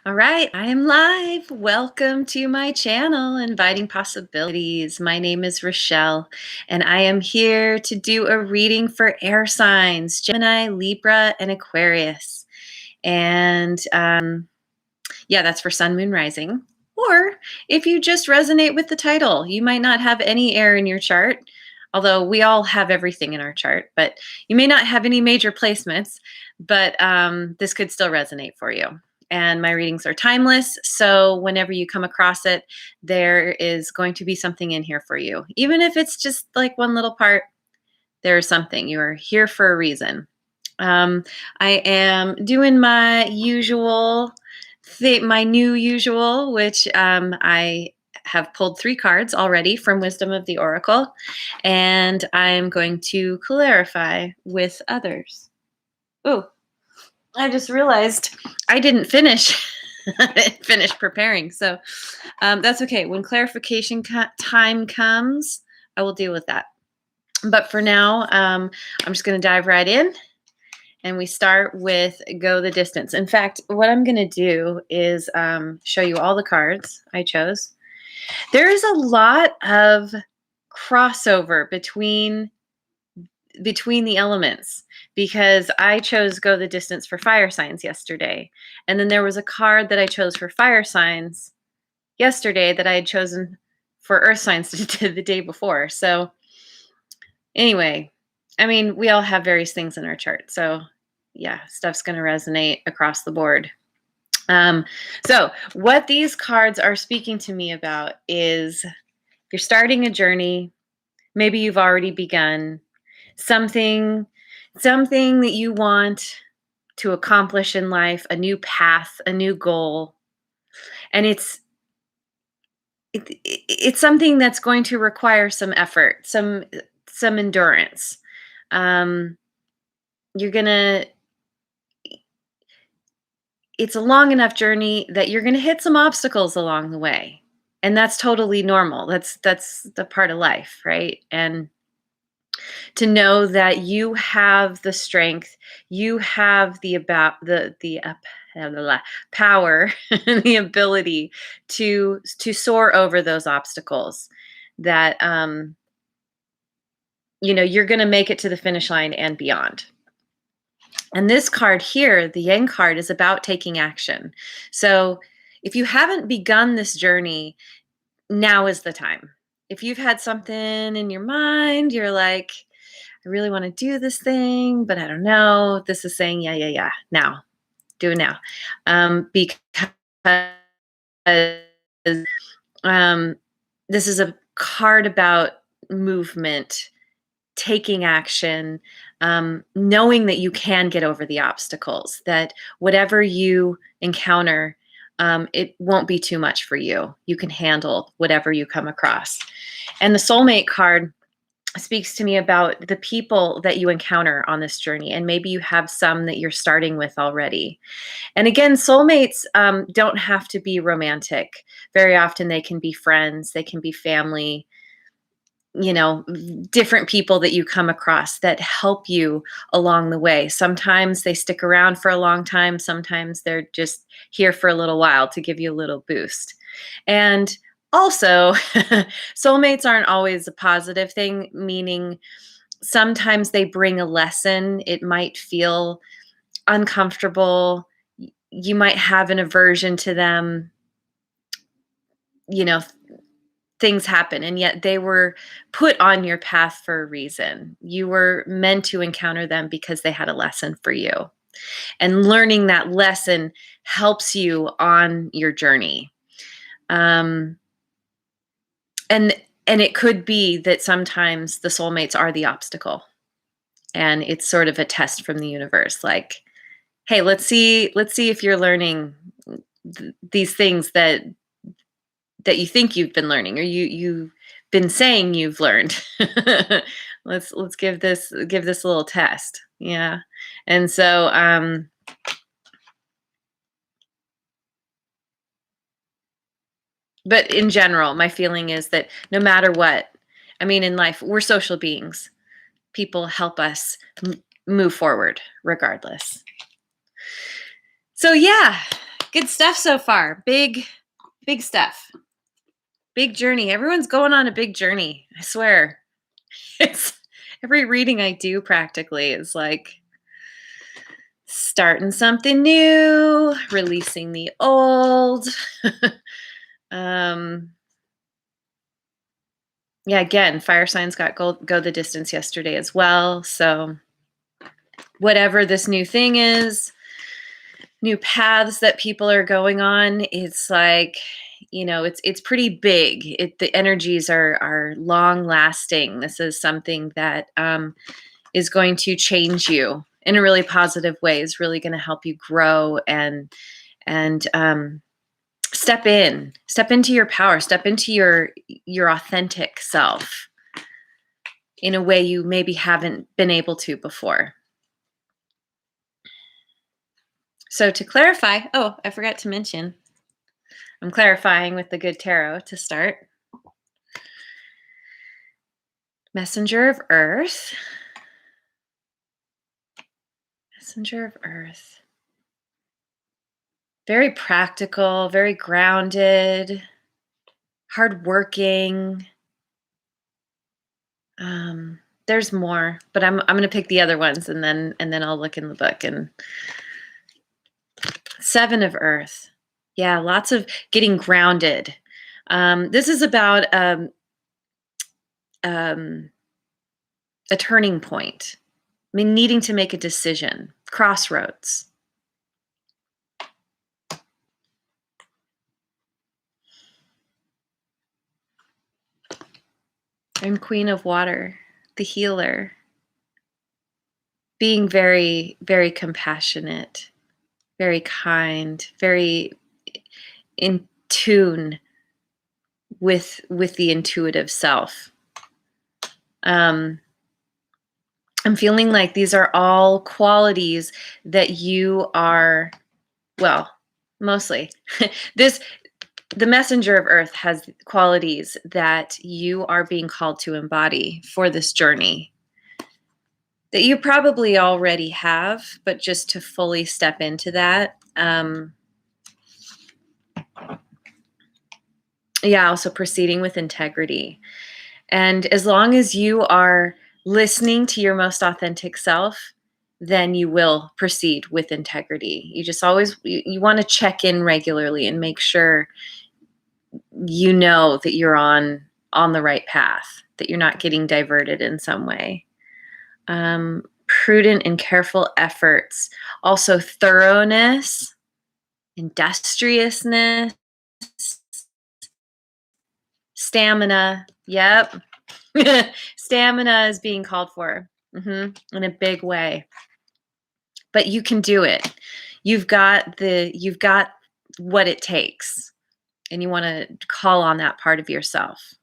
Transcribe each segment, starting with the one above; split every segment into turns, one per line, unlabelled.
All right, I am live. Welcome to my channel, Inviting Possibilities. My name is Rochelle, and I am here to do a reading for air signs, Gemini, Libra, and Aquarius. And yeah, that's for Sun, Moon, Rising. Or if you just resonate with the title, you might not have any air in your chart, although we all have everything in our chart, but you may not have any major placements, but this could still resonate for you. And my readings are timeless, so whenever you come across it, there is going to be something in here for you. Even if it's just like one little part, there is something. You are here for a reason. I am doing my usual my new usual, which I have pulled 3 cards already from Wisdom of the Oracle, and I'm going to clarify with others. Oh, I just realized I didn't finish finish preparing, so that's okay. When clarification time comes, I will deal with that. But for now, I'm just going to dive right in. And we start with Go the Distance. In fact, what I'm going to do is show you all the cards I chose. There is a lot of crossover between the elements because I chose Go the Distance for fire signs yesterday. And then there was a card that I chose for fire signs yesterday that I had chosen for earth signs the day before. So anyway, I mean, we all have various things in our chart. So yeah, stuff's going to resonate across the board. So what these cards are speaking to me about is you're starting a journey. Maybe you've already begun something that you want to accomplish in life, a new path, a new goal. And it's something that's going to require some effort, some endurance. You're going to It's a long enough journey that you're going to hit some obstacles along the way. And that's totally normal. That's the part of life, right? And to know that you have the strength, you have the power and the ability to soar over those obstacles, that you're going to make it to the finish line and beyond. And this card here, the Yang card, is about taking action. So if you haven't begun this journey, now is the time. If you've had something in your mind, you're like, I really want to do this thing, but I don't know. This is saying, yeah, now. Do it now. Because this is a card about movement, taking action, knowing that you can get over the obstacles, that whatever you encounter, it won't be too much for you. You can handle whatever you come across. And the soulmate card speaks to me about the people that you encounter on this journey. And maybe you have some that you're starting with already. And again, soulmates don't have to be romantic. Very often they can be friends, they can be family, different people that you come across that help you along the way. Sometimes they stick around for a long time. Sometimes they're just here for a little while to give you a little boost. And also, soulmates aren't always a positive thing, meaning sometimes they bring a lesson. It might feel uncomfortable. You might have an aversion to them. Things happen, and yet they were put on your path for a reason. You were meant to encounter them because they had a lesson for you. And learning that lesson helps you on your journey. And it could be that sometimes the soulmates are the obstacle. And it's sort of a test from the universe. Like, hey, let's see if you're learning these things that you think you've been learning, or you've been saying you've learned. let's give this a little test. Yeah. And so but in general, my feeling is that no matter what, I mean, in life, we're social beings. People help us move forward regardless. So yeah, Good stuff so far. Big stuff. Big journey. Everyone's going on a big journey. I swear. It's every reading I do practically is like starting something new, releasing the old. Yeah, again, fire signs got go the distance yesterday as well. So whatever this new thing is, new paths that people are going on, it's like, it's pretty big. The energies are long lasting. This is something that is going to change you in a really positive way. Is really going to help you grow and step into your power, step into your authentic self in a way you maybe haven't been able to before. So to clarify, I forgot to mention, I'm clarifying with the good tarot to start. Messenger of Earth. Messenger of Earth. Very practical, very grounded, hardworking. There's more, but I'm going to pick the other ones and then I'll look in the book. And Seven of Earth. Yeah, lots of getting grounded. This is about a turning point. I mean, needing to make a decision, crossroads. I'm Queen of Water, the healer. Being very, very compassionate, very kind, very in tune with the intuitive self. I'm feeling like these are all qualities that you are, well, mostly. The Messenger of Earth has qualities that you are being called to embody for this journey that you probably already have, but just to fully step into that. Also proceeding with integrity. And as long as you are listening to your most authentic self, then you will proceed with integrity. You just always, you want to check in regularly and make sure you know that you're on the right path, that you're not getting diverted in some way. Prudent and careful efforts. Also thoroughness, industriousness, stamina. Yep. Stamina is being called for in a big way. But you can do it. You've got what it takes. And you want to call on that part of yourself.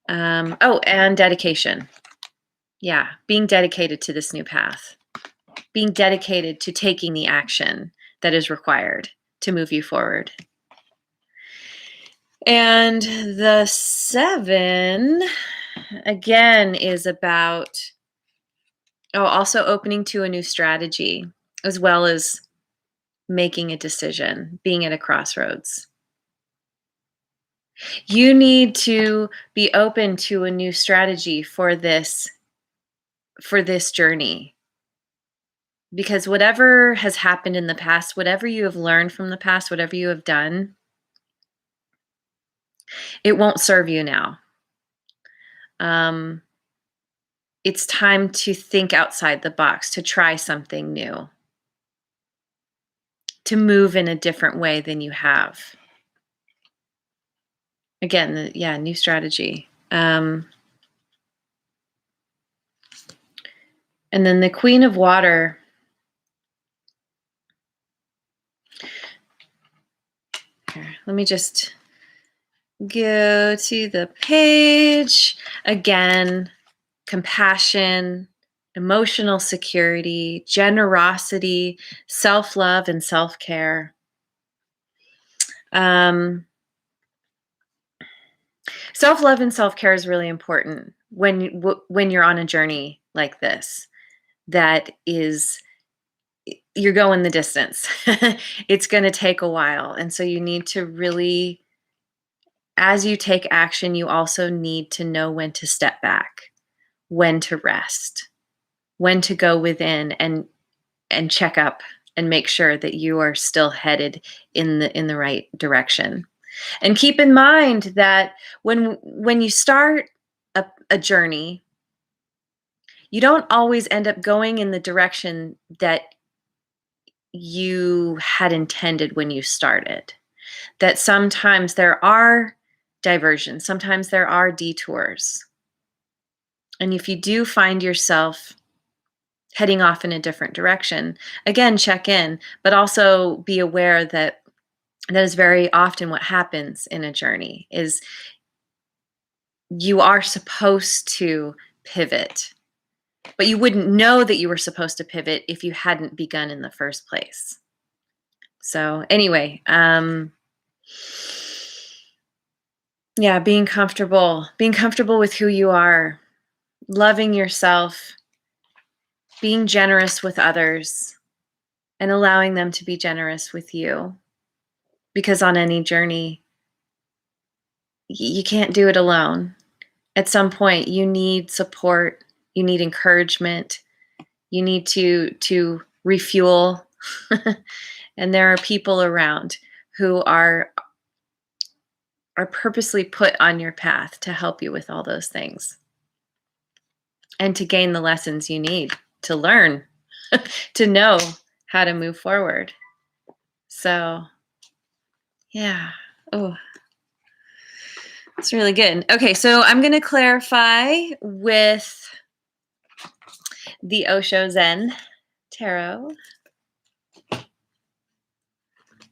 And dedication. Yeah, being dedicated to this new path. Being dedicated to taking the action that is required to move you forward. And the 7, again, is about also opening to a new strategy, as well as making a decision, being at a crossroads. You need to be open to a new strategy for this journey. Because whatever has happened in the past, whatever you have learned from the past, whatever you have done, it won't serve you now. It's time to think outside the box, to try something new, to move in a different way than you have. Again, new strategy. And then the Queen of Water. Here, let me just go to the page. Again, compassion, emotional security, generosity, self-love, and self-care. Self-love and self-care is really important when you're on a journey like this that is you're going the distance. It's going to take a while. And so you need to really, as you take action, you also need to know when to step back, when to rest, when to go within and check up and make sure that you are still headed in the right direction. And keep in mind that when you start a journey, you don't always end up going in the direction that you had intended when you started. That sometimes there are diversions, sometimes there are detours. And if you do find yourself heading off in a different direction, again, check in, but also be aware that that is very often what happens in a journey is you are supposed to pivot, but you wouldn't know that you were supposed to pivot if you hadn't begun in the first place. So anyway, yeah, being comfortable with who you are, loving yourself, being generous with others, and allowing them to be generous with you. Because on any journey, you can't do it alone. At some point, you need support, you need encouragement, you need to refuel. And there are people around who are purposely put on your path to help you with all those things and to gain the lessons you need to learn, to know how to move forward. So, yeah. Oh, it's really good. Okay, so I'm going to clarify with the Osho Zen Tarot.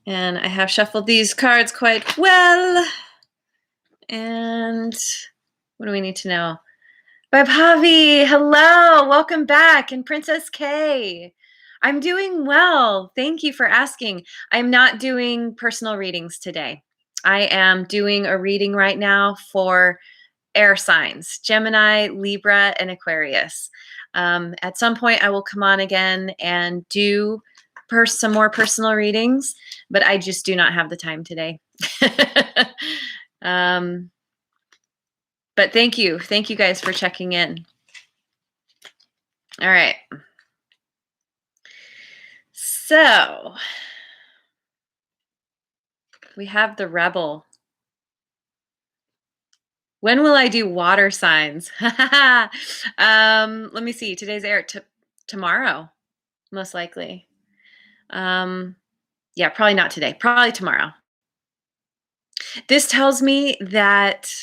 And I have shuffled these cards quite well. And what do we need to know? Vaibhavi, hello, welcome back. And Princess K, I'm doing well. Thank you for asking. I'm not doing personal readings today. I am doing a reading right now for air signs, Gemini, Libra, and Aquarius. At some point, I will come on again and do some more personal readings, but I just do not have the time today. But thank you. Thank you guys for checking in. All right. So we have the Rebel. When will I do water signs? Let me see. Today's air tomorrow, most likely. Yeah, probably not today. Probably tomorrow. This tells me that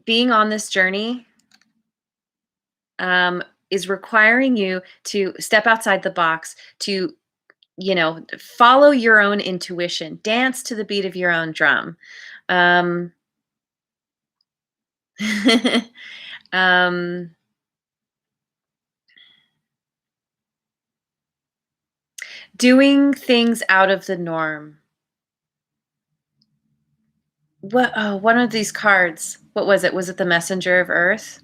being on this journey is requiring you to step outside the box, to, follow your own intuition, dance to the beat of your own drum. Doing things out of the norm. One of these cards, what was it? Was it the Messenger of Earth?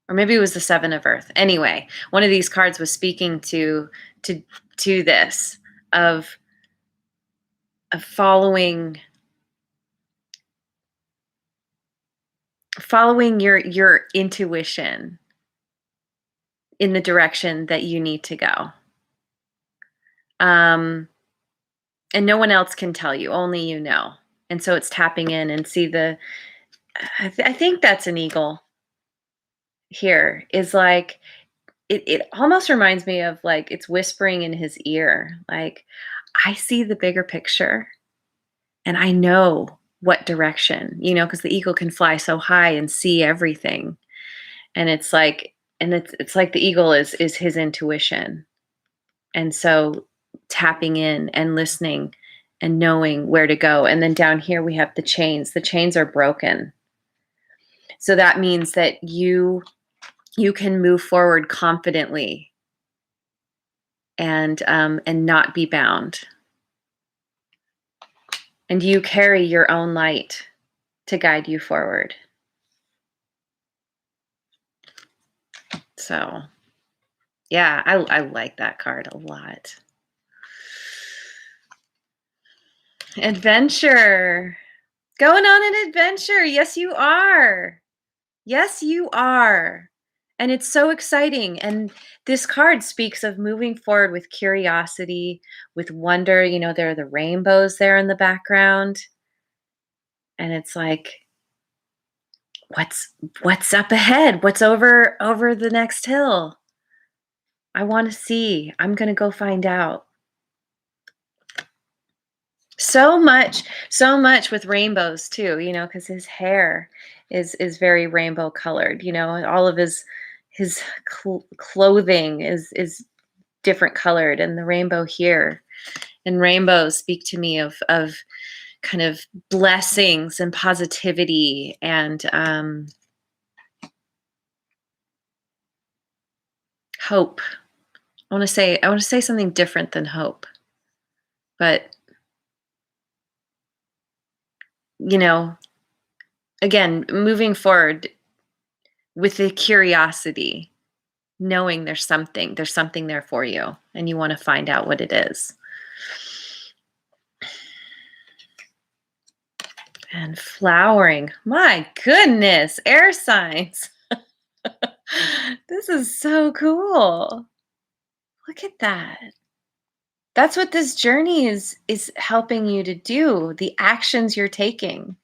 Or maybe it was the Seven of Earth. Anyway, one of these cards was speaking to this of following your intuition in the direction that you need to go. And no one else can tell you, only you know. And so it's tapping in and see I think that's an eagle here, is like, it almost reminds me of like it's whispering in his ear. Like, I see the bigger picture and I know what direction, because the eagle can fly so high and see everything. And it's like, it's like the eagle is his intuition. And so tapping in and listening and knowing where to go. And then down here we have the chains. The chains are broken. So that means that you can move forward confidently and not be bound. And you carry your own light to guide you forward. So yeah, I like that card a lot. Adventure. Going on an adventure. Yes, you are. Yes, you are. And it's so exciting. And this card speaks of moving forward with curiosity, with wonder. You know, there are the rainbows there in the background. And it's like, what's up ahead? What's over the next hill? I want to see. I'm going to go find out. So much with rainbows too, you know, because his hair is very rainbow colored, you know, and all of his clothing is different colored, and the rainbow here. And rainbows speak to me of kind of blessings and positivity and hope. I want to say something different than hope, but you know, again, moving forward with the curiosity, knowing there's something there for you, and you want to find out what it is. And flowering. My goodness, air signs. This is so cool. Look at that. That's what this journey is helping you to do, the actions you're taking.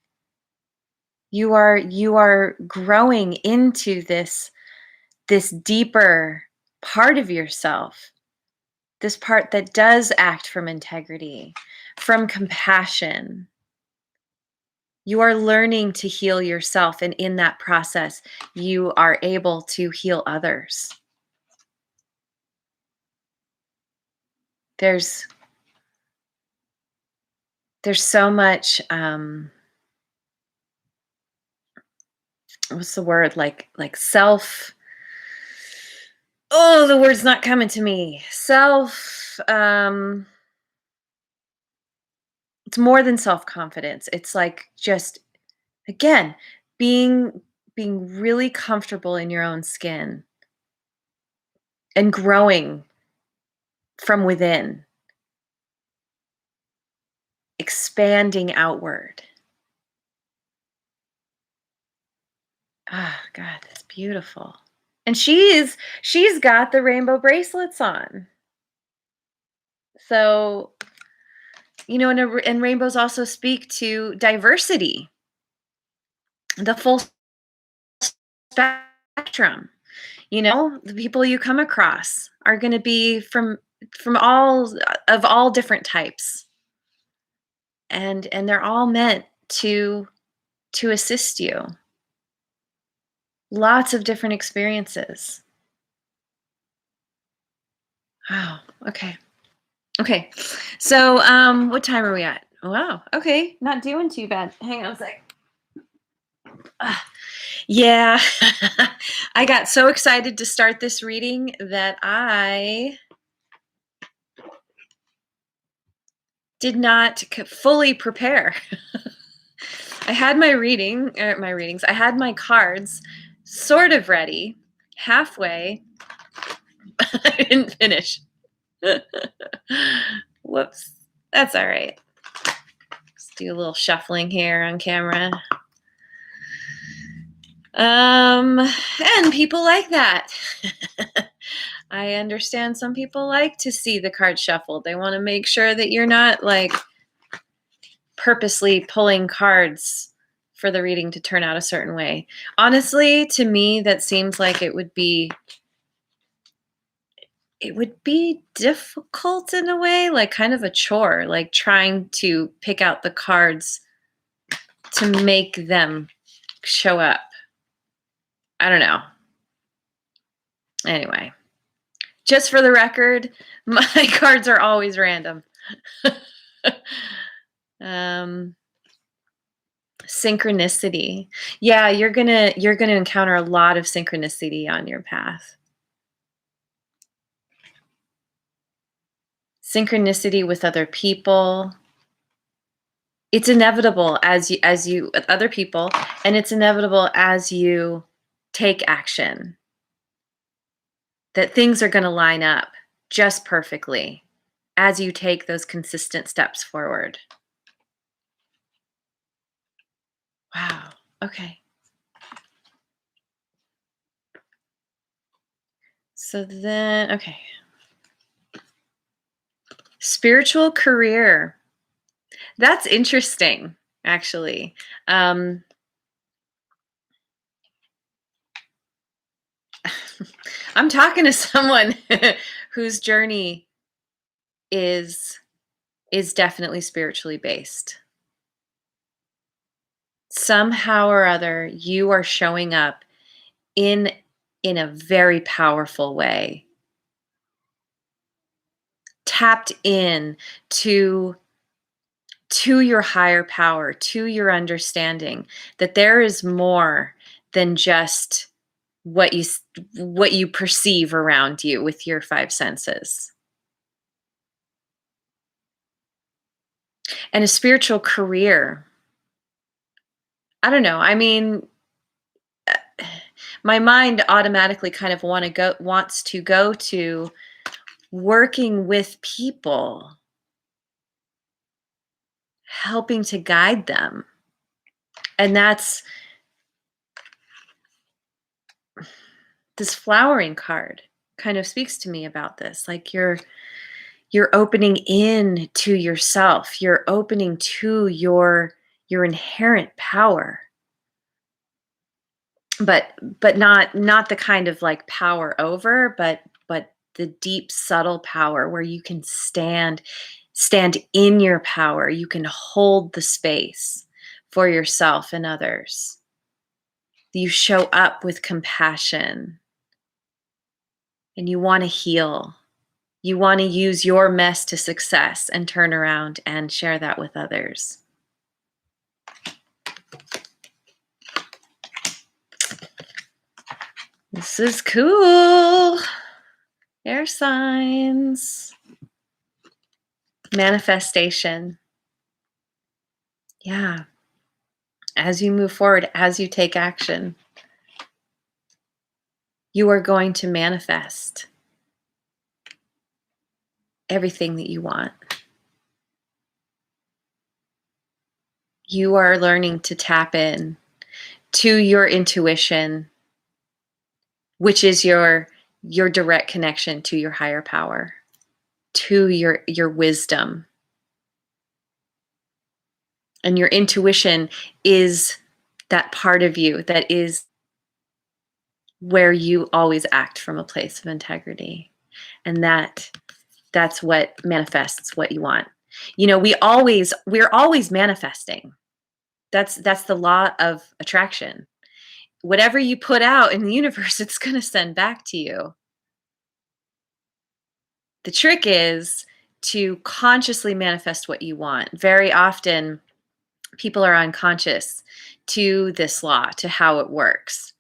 You are growing into this deeper part of yourself. This part that does act from integrity, from compassion. You are learning to heal yourself, and in that process, you are able to heal others. There's so much what's the word, like self, oh, the word's not coming to me. Self, it's more than self-confidence. It's like just, again, being really comfortable in your own skin and growing from within, expanding outward. Ah, God, that's beautiful. And she's got the rainbow bracelets on. So, you know, and rainbows also speak to diversity, the full spectrum. You know, the people you come across are going to be from all different types, and they're all meant to assist you. Lots of different experiences. Wow. Okay. Okay. So, what time are we at? Wow. Okay. Not doing too bad. Hang on a sec. Yeah. I got so excited to start this reading that I did not fully prepare. I had my readings. I had my cards sort of ready, halfway. I didn't finish. Whoops. That's all right. Let's do a little shuffling here on camera. And people like that. I understand some people like to see the cards shuffled. They want to make sure that you're not like purposely pulling cards for the reading to turn out a certain way. Honestly, to me, that seems like it would be difficult in a way, like kind of a chore, like trying to pick out the cards to make them show up. I don't know. Anyway, just for the record, my cards are always random. Synchronicity. Yeah, you're gonna encounter a lot of synchronicity on your path. Synchronicity with other people. It's inevitable as you with other people, and it's inevitable as you take action. that things are going to line up just perfectly as you take those consistent steps forward. Wow. Okay. So then, okay. Spiritual career. That's interesting, actually. I'm talking to someone whose journey is definitely spiritually based. Somehow or other, you are showing up in a very powerful way, tapped in to your higher power, to your understanding that there is more than just what you perceive around you with your five senses. And a spiritual career. I don't know. I mean, my mind automatically kind of wants to go to working with people, helping to guide them. And that's this flowering card kind of speaks to me about this. Like you're opening in to yourself. You're opening to your inherent power. But not the kind of like power over, but the deep subtle power where you can stand in your power. You can hold the space for yourself and others. You show up with compassion and you want to heal. You want to use your mess to success and turn around and share that with others. This is cool. Air signs. Manifestation. Yeah. As you move forward, as you take action, you are going to manifest everything that you want. You are learning to tap in to your intuition, which is your direct connection to your higher power, to your wisdom. And your intuition is that part of you that is where you always act from a place of integrity. And that's what manifests what you want. You know, we're always manifesting. That's the law of attraction. Whatever you put out in the universe, it's going to send back to you. The trick is to consciously manifest what you want. Very often, people are unconscious to this law, to how it works,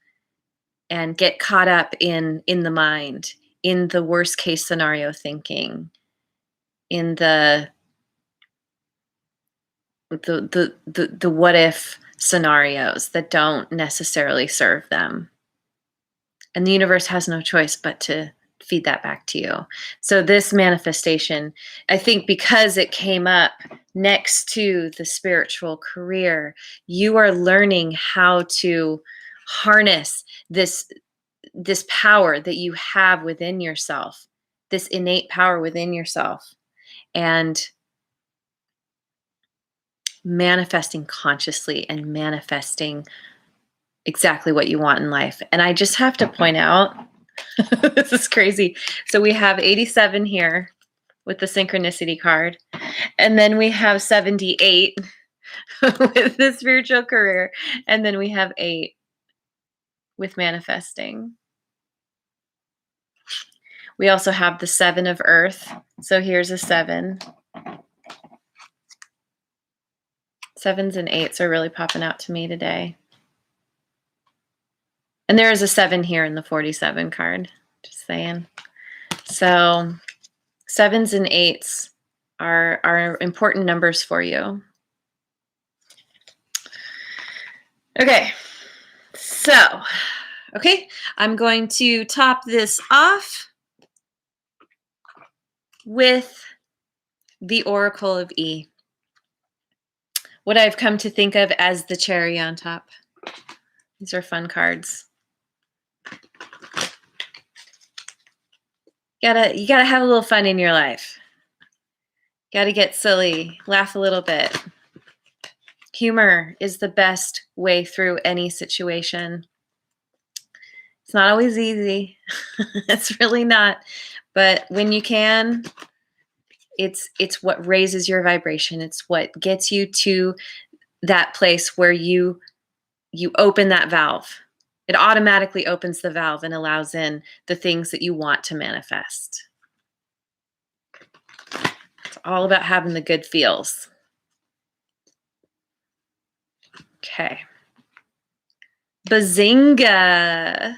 and get caught up in the mind, in the worst case scenario thinking, in the what if scenarios that don't necessarily serve them. And the universe has no choice but to feed that back to you. So this manifestation, I think because it came up next to the spiritual career, you are learning how to harness this power that you have within yourself, this innate power within yourself, and manifesting consciously and manifesting exactly what you want in life. And I just have to point out, this is crazy. So we have 87 here with the synchronicity card. And then we have 78 with the spiritual career. And then we have 8 with manifesting. We also have the 7 of earth. So here's a 7. 7s and 8s are really popping out to me today. And there is a 7 here in the 47 card. Just saying. So 7s and 8s are important numbers for you. Okay. So, Okay, I'm going to top this off with the Oracle of E, what I've come to think of as the cherry on top. These are fun cards. You gotta have a little fun in your life. Gotta get silly, laugh a little bit. Humor is the best way through any situation. It's not always easy. It's really not. But when you can, it's what raises your vibration. It's what gets you to that place where you open that valve. It automatically opens the valve and allows in the things that you want to manifest. It's all about having the good feels. Okay. Bazinga.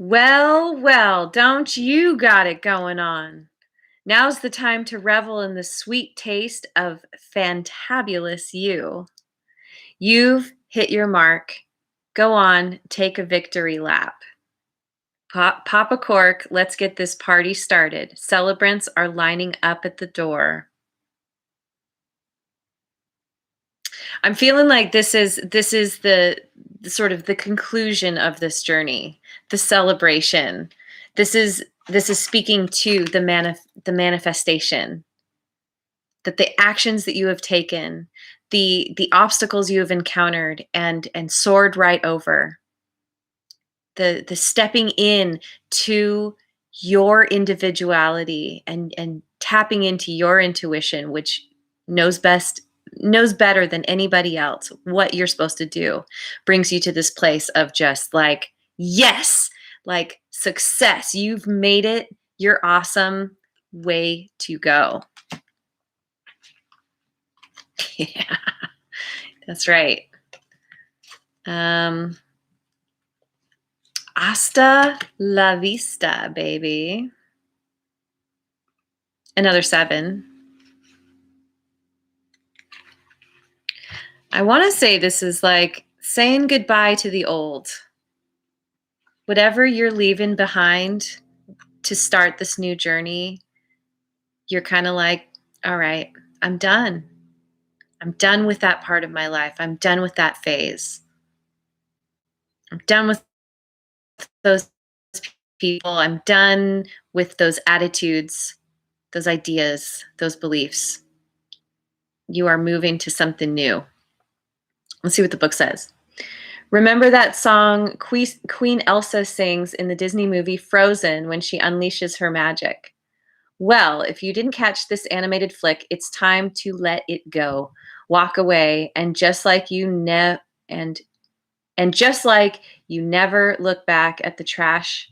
Well, well, don't you got it going on? Now's the time to revel in the sweet taste of fantabulous you. You've hit your mark. Go on, take a victory lap. Pop a cork. Let's get this party started. Celebrants are lining up at the door. I'm feeling like this is the sort of the conclusion of this journey, the celebration. This is speaking to the manifestation, that the actions that you have taken, the obstacles you have encountered and soared right over, the stepping in to your individuality and tapping into your intuition, which knows better than anybody else what you're supposed to do, brings you to this place of just like, yes, like success. You've made it. You're awesome. Way to go. Yeah, that's right. Hasta la vista, baby. Another 7. I want to say this is like saying goodbye to the old. Whatever you're leaving behind to start this new journey, you're kind of like, all right, I'm done. I'm done with that part of my life. I'm done with that phase. I'm done with those people. I'm done with those attitudes, those ideas, those beliefs. You are moving to something new. Let's see what the book says. Remember that song Queen Elsa sings in the Disney movie Frozen when she unleashes her magic? Well, if you didn't catch this animated flick, it's time to let it go. Walk away, and just like you just like you never look back at the trash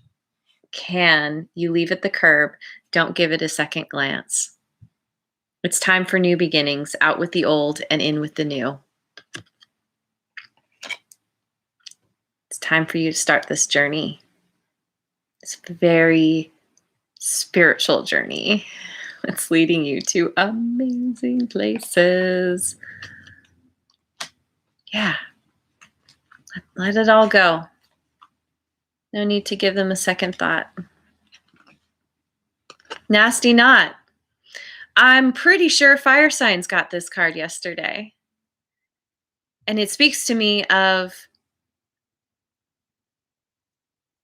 can you leave at the curb, don't give it a second glance. It's time for new beginnings, out with the old and in with the new. It's time for you to start this journey. It's a very spiritual journey. It's leading you to amazing places. Yeah. Let it all go. No need to give them a second thought. Nasty knot. I'm pretty sure fire signs got this card yesterday. And it speaks to me of,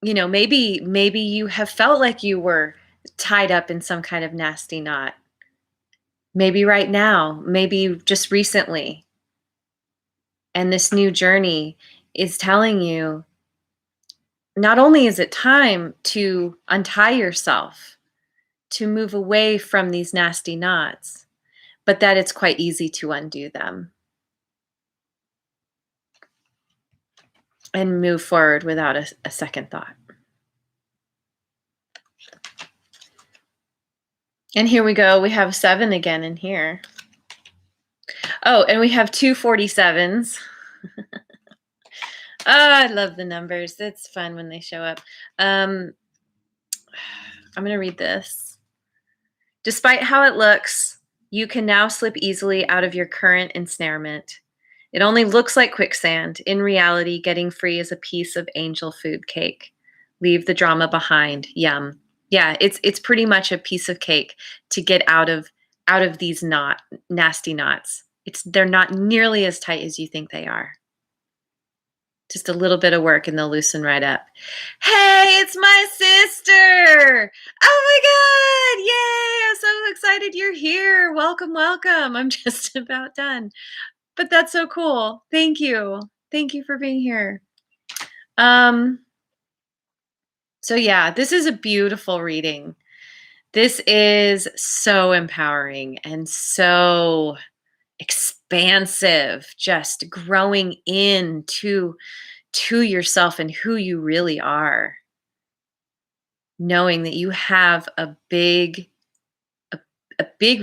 you know, maybe you have felt like you were tied up in some kind of nasty knot. Maybe right now, maybe just recently. And this new journey is telling you, not only is it time to untie yourself, to move away from these nasty knots, but that it's quite easy to undo them and move forward without a second thought. And here we go. We have 7 again in here. Oh, and we have 2 47s. Oh, I love the numbers. It's fun when they show up. I'm going to read this. Despite how it looks, you can now slip easily out of your current ensnarement. It only looks like quicksand. In reality, getting free is a piece of angel food cake. Leave the drama behind. Yum. Yeah, it's pretty much a piece of cake to get out of these nasty knots. They're not nearly as tight as you think they are. Just a little bit of work and they'll loosen right up. Hey, it's my sister. Oh my God. Yay. I'm so excited you're here. Welcome, welcome. I'm just about done. But that's so cool. Thank you. Thank you for being here. So yeah, this is a beautiful reading. This is so empowering and so expansive, just growing into yourself and who you really are. Knowing that you have a big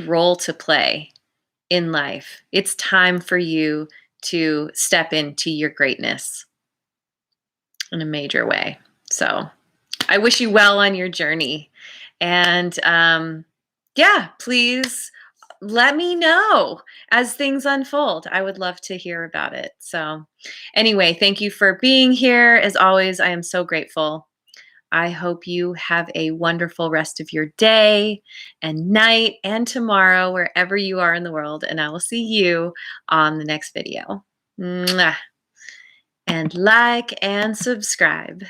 role to play in life. It's time for you to step into your greatness in a major way. So I wish you well on your journey. And yeah, please let me know as things unfold. I would love to hear about it. So anyway, thank you for being here. As always, I am so grateful. I hope you have a wonderful rest of your day and night and tomorrow, wherever you are in the world. And I will see you on the next video. Mwah. And like and subscribe.